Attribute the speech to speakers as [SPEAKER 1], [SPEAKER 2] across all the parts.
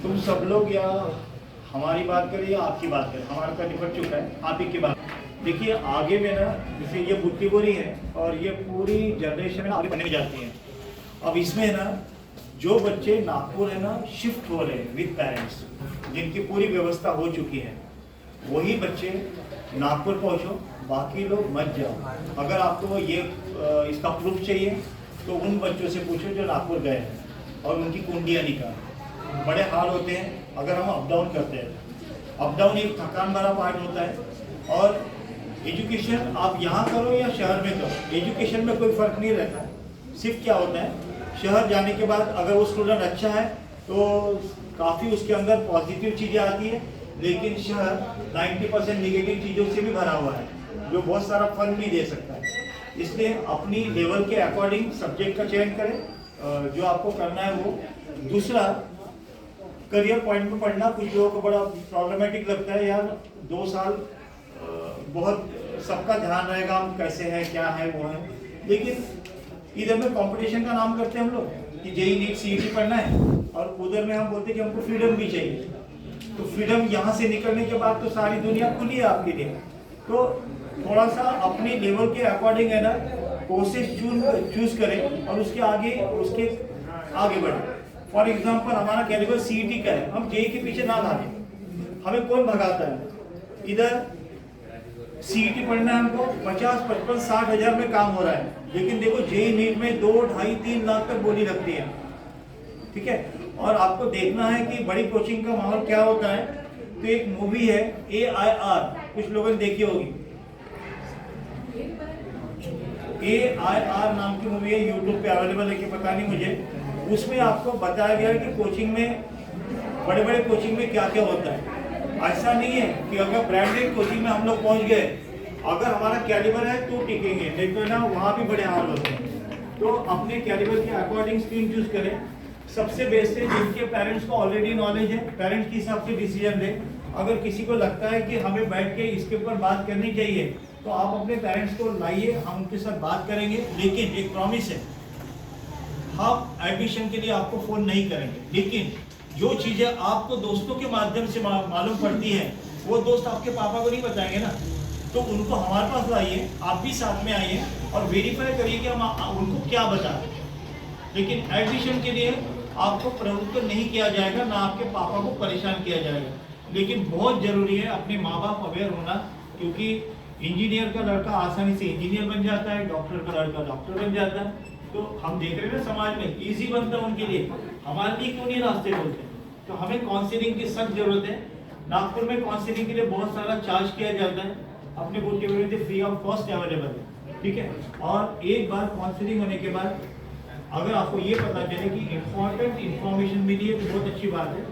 [SPEAKER 1] तुम सब लोग या हमारी बात करें या आपकी बात करें, हमारा तो निपट चुका है, आप ही की बात। देखिए आगे में ना, जैसे ये बुट्टी बोरी है और ये पूरी जनरेशन में आगे बढ़ने में जाती है। अब इसमें ना जो बच्चे नागपुर है ना शिफ्ट हो रहे हैं विद पेरेंट्स, जिनकी पूरी व्यवस्था हो चुकी है, वही बच्चे नागपुर पहुंचो, बाकी लोग मत जाओ। अगर आपको ये इसका प्रूफ चाहिए तो उन बच्चों से पूछो जो नागपुर गए हैं और उनकी कुंडियाँ निकाल। बड़े हाल होते हैं अगर हम अप डाउन करते हैं। अप डाउन एक थकान भरा पार्ट होता है। और एजुकेशन आप यहाँ करो या शहर में करो, एजुकेशन में कोई फ़र्क नहीं रहता। सिर्फ क्या होता है, शहर जाने के बाद अगर वो स्टूडेंट अच्छा है तो काफ़ी उसके अंदर पॉजिटिव चीज़ें आती है, लेकिन शहर 90% नेगेटिव चीज़ों से भी भरा हुआ है जो बहुत सारा फन नहीं दे सकता है। इसलिए अपनी लेवल के अकॉर्डिंग सब्जेक्ट का चयन करें जो आपको करना है वो। दूसरा, करियर पॉइंट में पढ़ना कुछ लोगों को बड़ा प्रॉब्लमेटिक लगता है। यार 2 साल बहुत सबका ध्यान रहेगा हम कैसे हैं क्या है वो है, लेकिन इधर में कंपटीशन का नाम करते हैं हम लोग कि जेई नीट सीईटी पढ़ना है, और उधर में हम बोलते हैं कि हमको फ्रीडम भी चाहिए। तो फ्रीडम यहाँ से निकलने के बाद तो सारी दुनिया खुली है आपके लिए। तो थोड़ा सा अपनी लेवल के अकॉर्डिंग है ना कोर्सेज चूज करें और उसके आगे बढ़े। फॉर एग्जाम्पल हमारा कैलिबर सीईटी का है, हम जेई के पीछे ना भागे। हमें कौन भगाता है? इधर सीईटी पढ़ना है हमको 50, 55, 60 हज़ार में काम हो रहा है, लेकिन देखो जेई नीट में 2, 2.5, 3 लाख तक बोली लगती है। ठीक है, और आपको देखना है कि बड़ी कोचिंग का माहौल क्या होता है। तो एक मूवी है AIR, कुछ लोगों ने देखी होगी। AIR नाम की मूवी है, यूट्यूब पे अवेलेबल है कि पता नहीं मुझे। उसमें आपको बताया गया है कि कोचिंग में, बड़े बड़े कोचिंग में क्या क्या होता है। ऐसा नहीं है कि अगर ब्रांडेड कोचिंग में हम लोग पहुंच गए, अगर हमारा कैलिबर है तो टिकेंगे, नहीं तो ना वहाँ भी बड़े हाल होते हैं। तो अपने कैलिबर के अकॉर्डिंग स्ट्रीम चूज करें। सबसे बेस्ट है जिनके पेरेंट्स को ऑलरेडी नॉलेज है, पेरेंट्स के हिसाब से डिसीजन लें। अगर किसी को लगता है कि हमें बैठ के इसके ऊपर बात करनी चाहिए तो आप अपने पेरेंट्स को लाइए, हम उनके साथ बात करेंगे। लेकिन एक प्रॉमिस है, हम एडमिशन के लिए आपको फ़ोन नहीं करेंगे, लेकिन जो चीज़ें आपको दोस्तों के माध्यम से मालूम पड़ती हैं वो दोस्त आपके पापा को नहीं बताएंगे ना। तो उनको हमारे पास लाइए, आप भी साथ में आइए और वेरीफाई करिए कि हम उनको क्या बताएं। लेकिन एडमिशन के लिए आपको प्रवृत्त नहीं किया जाएगा, ना आपके पापा को परेशान किया जाएगा। लेकिन बहुत ज़रूरी है अपने माँ बाप अवेयर होना, क्योंकि इंजीनियर का लड़का आसानी से इंजीनियर बन जाता है, डॉक्टर का लड़का डॉक्टर बन जाता है। तो हम देख रहे हैं ना समाज में इजी बनता है उनके लिए, हमारे लिए क्यों नहीं रास्ते खोलते। तो हमें काउंसलिंग की सख्त जरूरत है। नागपुर में काउंसलिंग के लिए बहुत सारा चार्ज किया जाता है, अपने बुट्टी में फ्री ऑफ कॉस्ट अवेलेबल है। ठीक है, और एक बार काउंसलिंग होने के बाद अगर आपको ये पता चले कि इम्पोर्टेंट इन्फॉर्मेशन मिली है तो बहुत अच्छी बात है।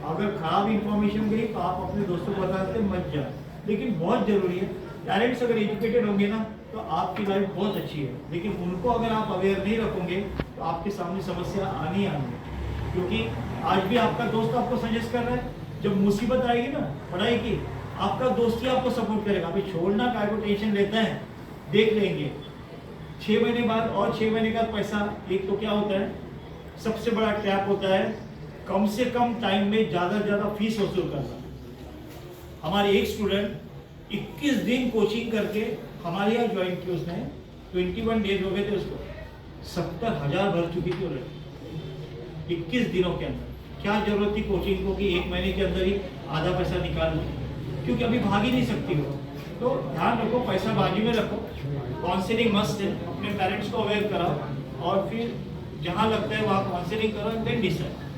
[SPEAKER 1] अगर खराब इन्फॉर्मेशन गई तो आप अपने दोस्तों को बता सकते मत जाए। लेकिन बहुत ज़रूरी है, पेरेंट्स अगर एजुकेटेड होंगे ना तो आपकी लाइफ बहुत अच्छी है, लेकिन उनको अगर आप अवेयर नहीं रखोगे तो आपके सामने समस्या आनी आएंगी। क्योंकि आज भी आपका दोस्त आपको सजेस्ट कर रहा है, जब मुसीबत आएगी ना पढ़ाई की, आपका दोस्त ही आपको सपोर्ट करेगा। अभी छोड़ना काय को टेंशन लेते हैं, देख लेंगे 6 महीने बाद और 6 महीने का पैसा। एक तो क्या होता है, सबसे बड़ा ट्रैप होता है कम से कम टाइम में ज़्यादा से ज़्यादा फीस वसूल करना। हमारे एक स्टूडेंट 21 दिन कोचिंग करके हमारे यहाँ ज्वाइन की, उसने 21 डेज हो गए थे उसको, 70,000 भर चुकी थी ऑलरेडी 21 दिनों के अंदर। क्या जरूरत थी कोचिंग को कि 1 महीने के अंदर ही आधा पैसा निकाल लो, क्योंकि अभी भाग ही नहीं सकती हो। तो ध्यान रखो, पैसा बाजू में रखो, काउंसलिंग मस्त है, अपने पेरेंट्स को अवेयर कराओ और फिर जहाँ लगता है वहाँ काउंसलिंग करो एंड देन डिसाइड।